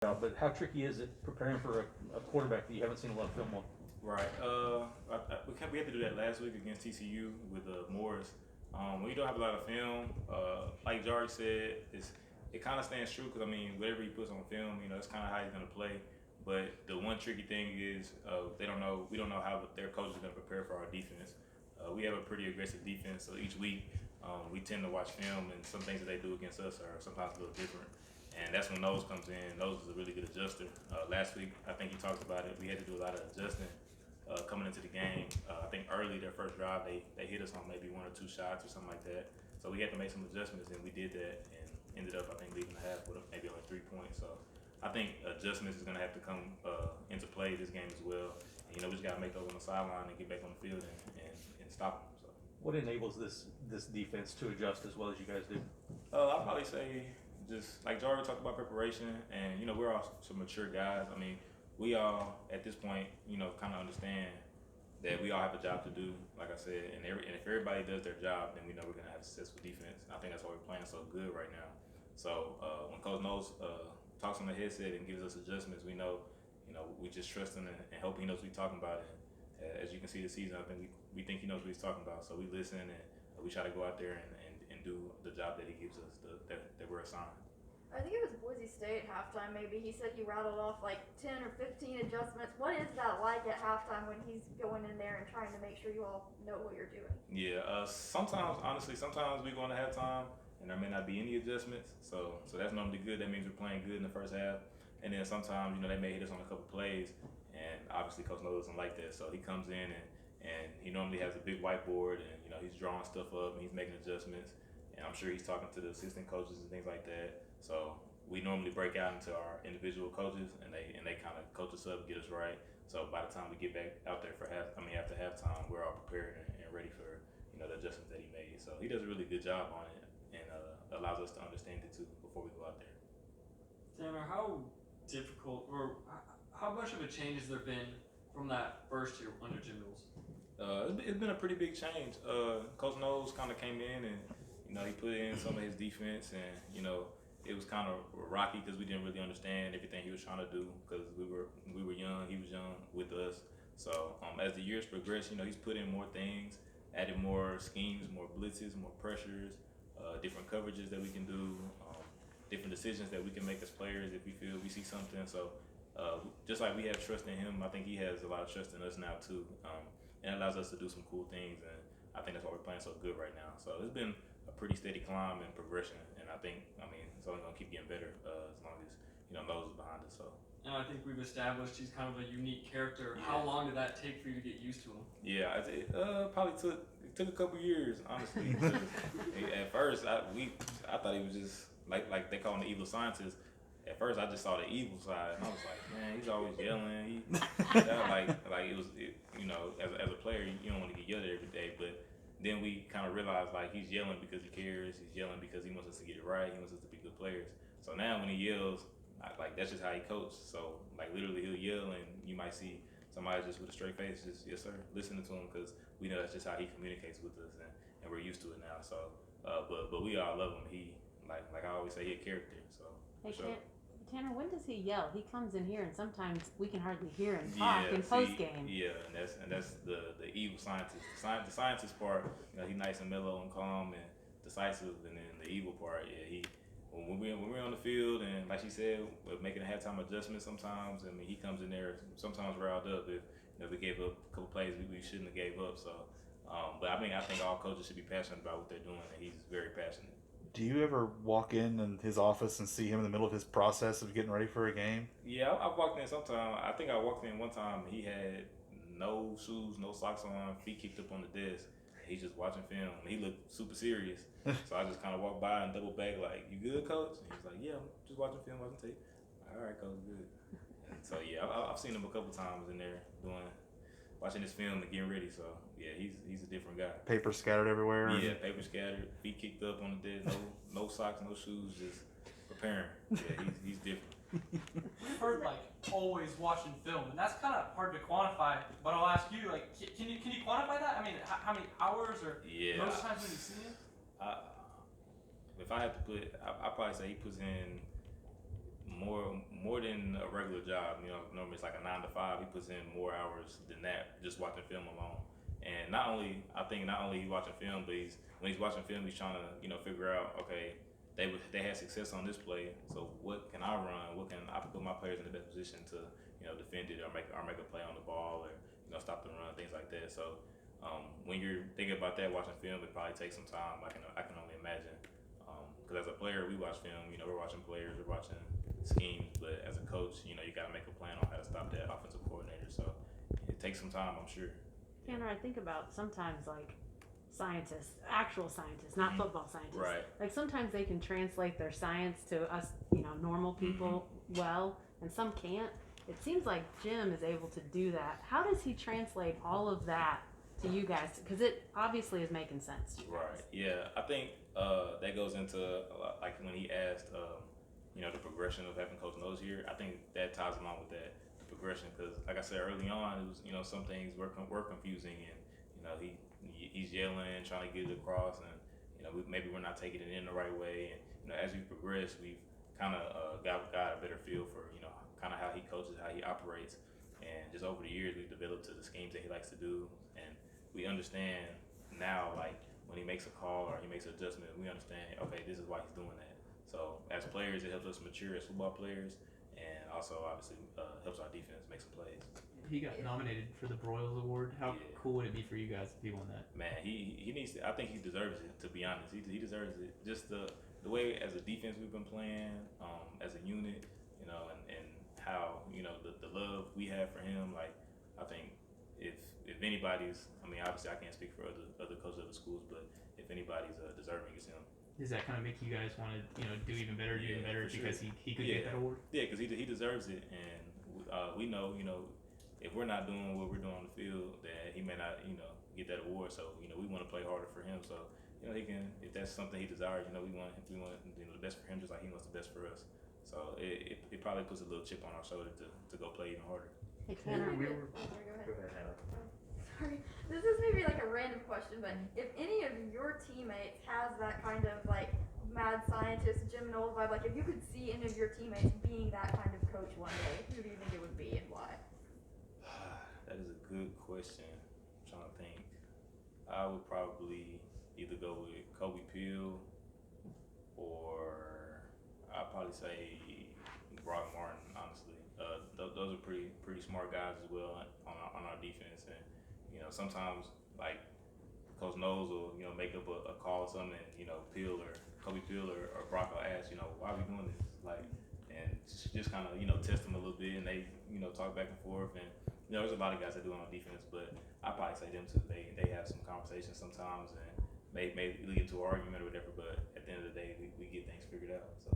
But how tricky is it preparing for a quarterback that you haven't seen a lot of film on? Right. We had to do that last week against TCU with Morris. When you don't have a lot of film, like George said, it kind of stands true because I mean, whatever he puts on film, that's kind of how he's gonna play. But the one tricky thing is they don't know. We don't know how their coach is gonna prepare for our defense. We have a pretty aggressive defense, so each week we tend to watch film, and some things that they do against us are sometimes a little different. And that's when Nose comes in. Nose is a really good adjuster. Last week, I think he talked about it. We had to do a lot of adjusting coming into the game. I think early their first drive, they hit us on maybe one or two shots or something like that. So we had to make some adjustments, and we did that, and ended up I think leaving the half with maybe only 3 points. So I think adjustments is going to have to come into play this game as well. And, we just got to make those on the sideline and get back on the field and stop them. So What enables this defense to adjust as well as you guys do? I'll probably say just like Jarvis talked about preparation, and we're all some mature guys. I mean, we all at this point, kind of understand that we all have a job to do. Like I said, and if everybody does their job, then we know we're gonna have a successful defense. And I think that's why we're playing so good right now. So when Coach Knowles talks on the headset and gives us adjustments, we know, we just trust him and hope he knows what he's talking about. And as you can see, the season, I think we think he knows what he's talking about. So we listen and we try to go out there and do the job that he gives us, that we're assigned. I think it was Boise State halftime. Maybe he said he rattled off like 10 or 15 adjustments. What is that like at halftime when he's going in there and trying to make sure you all know what you're doing? Yeah, sometimes honestly, sometimes we go into halftime and there may not be any adjustments. So that's normally good. That means we're playing good in the first half. And then sometimes they may hit us on a couple plays, and obviously Coach Knowles doesn't like that. So he comes in and he normally has a big whiteboard and he's drawing stuff up and he's making adjustments. And I'm sure he's talking to the assistant coaches and things like that. So we normally break out into our individual coaches, and they kind of coach us up, get us right. So by the time we get back out there after halftime, we're all prepared and ready for the adjustments that he made. So he does a really good job on it, and allows us to understand it too before we go out there. Tanner, how difficult or how much of a change has there been from that first year under Jim Mills? It's been a pretty big change. Coach Knowles kind of came in and he put in some of his defense, and it was kind of rocky because we didn't really understand everything he was trying to do because we were young, he was young with us. So as the years progressed, he's put in more things, added more schemes, more blitzes, more pressures, different coverages that we can do, different decisions that we can make as players if we feel we see something. So just like we have trust in him, I think he has a lot of trust in us now too, and it allows us to do some cool things. And I think that's why we're playing so good right now. So it's been a pretty steady climb and progression, and I mean it's only gonna keep getting better as long as Knowles is behind us. So. And I think we've established he's kind of a unique character. Yeah. How long did that take for you to get used to him? Yeah, it probably took a couple years, honestly. At first, I thought he was just like they call him the evil scientist. At first, I just saw the evil side, and I was like, man, he's always yelling. Like it was, as a player, you don't want to get yelled at every day, but then we kind of realized like he's yelling because he cares. He's yelling because he wants us to get it right. He wants us to be good players. So now when he yells, like that's just how he coaches. So like literally he'll yell and you might see somebody just with a straight face, just yes sir, listening to him because we know that's just how he communicates with us, and we're used to it now. So but we all love him. He like I always say, he a character. So Hey, sure. Tanner, when does he yell? He comes in here and sometimes we can hardly hear him talk in post game. Yeah, and that's the evil scientist. The scientist part, he's nice and mellow and calm and decisive, and then the evil part, yeah, he when we're on the field and like she said, we're making a halftime adjustment sometimes. I mean, he comes in there sometimes riled up if we gave up a couple plays we shouldn't have gave up. So, but I think all coaches should be passionate about what they're doing, and he's very passionate. Do you ever walk in his office and see him in the middle of his process of getting ready for a game? Yeah, I've walked in sometime. I think I walked in one time. He had no shoes, no socks on, feet kicked up on the desk. He's just watching film. He looked super serious. So I just kind of walked by and double back like, "You good, coach?" And he's like, "Yeah, I'm just watching film, watching tape." All right, coach, good. And so yeah, I've seen him a couple times in there watching his film and getting ready. So yeah, he's a different guy. Paper scattered everywhere. Yeah, paper scattered, feet kicked up on the desk, no socks, no shoes, just preparing. Yeah, he's different. We've heard like always watching film, and that's kind of hard to quantify. But I'll ask you, like, can you quantify that? I mean, how many hours or most times when you see him? If I had to put, I'd probably say he puts in more more than a regular job. You know, normally it's like a 9 to 5. He puts in more hours than that just watching film alone. And I think not only he's watching film, but when he's watching film, he's trying to figure out, okay, they had success on this play, so what can I run? What can I put my players in the best position to defend it or make a play on the ball or stop the run, things like that. So when you're thinking about that, watching film, it probably takes some time. I can only imagine. Because as a player, we watch film. We're watching players, we're watching schemes. But as a coach, you got to make a plan on how to stop that offensive coordinator. So it takes some time, I'm sure. Tanner, I think about sometimes like scientists, actual scientists, not football scientists. Right. Like sometimes they can translate their science to us, normal people well, and some can't. It seems like Jim is able to do that. How does he translate all of that to you guys? Because it obviously is making sense to you guys. Right. Yeah. I think that goes into a lot, like when he asked, the progression of having Coach Nose here. I think that ties along with that progression because, like I said early on, it was some things were confusing and he's yelling, trying to get it across, and maybe we're not taking it in the right way. And as we progress, we've kind of got a better feel for kind of how he coaches, how he operates, and just over the years we've developed to the schemes that he likes to do, and we understand now like when he makes a call or he makes an adjustment, we understand okay, this is why he's doing that. So as players, it helps us mature as football players, and also obviously helps our defense make some plays. He got nominated for the Broyles Award. How cool would it be for you guys if he won that? Man, he needs to. I think he deserves it. To be honest, he deserves it. Just the way as a defense we've been playing, as a unit, and how the love we have for him. Like I think if anybody's, I mean, obviously I can't speak for other coaches of the schools, but if anybody's deserving, it's him. Does that kind of make you guys want to do even better because he could get that award? Yeah, because he deserves it, and we know if we're not doing what we're doing on the field, then he may not get that award. So we want to play harder for him. So he can, if that's something he desires, we want the best for him just like he wants the best for us. So it probably puts a little chip on our shoulder to go play even harder. Hey Tanner, Go ahead, Hannah. Sorry, this is maybe like a random question, but if any of your teammates has that kind of like mad scientist Jim Knowles vibe, like if you could see any of your teammates being that kind of coach one day, who do you think it would be and why? That is a good question. I'm trying to think. I would probably either go with Kobe Peel or I'd probably say Brock Martin. Honestly, those are pretty smart guys as well on our defense, and sometimes like Coach Knowles will make up a call or something, and Peel or Kobe Peel or Brock will ask why are we doing this, like, and just kind of test them a little bit, and they talk back and forth, and there's a lot of guys that do it on defense, but I probably say them too. They have some conversations sometimes and may lead to an argument or whatever, but at the end of the day we get things figured out. So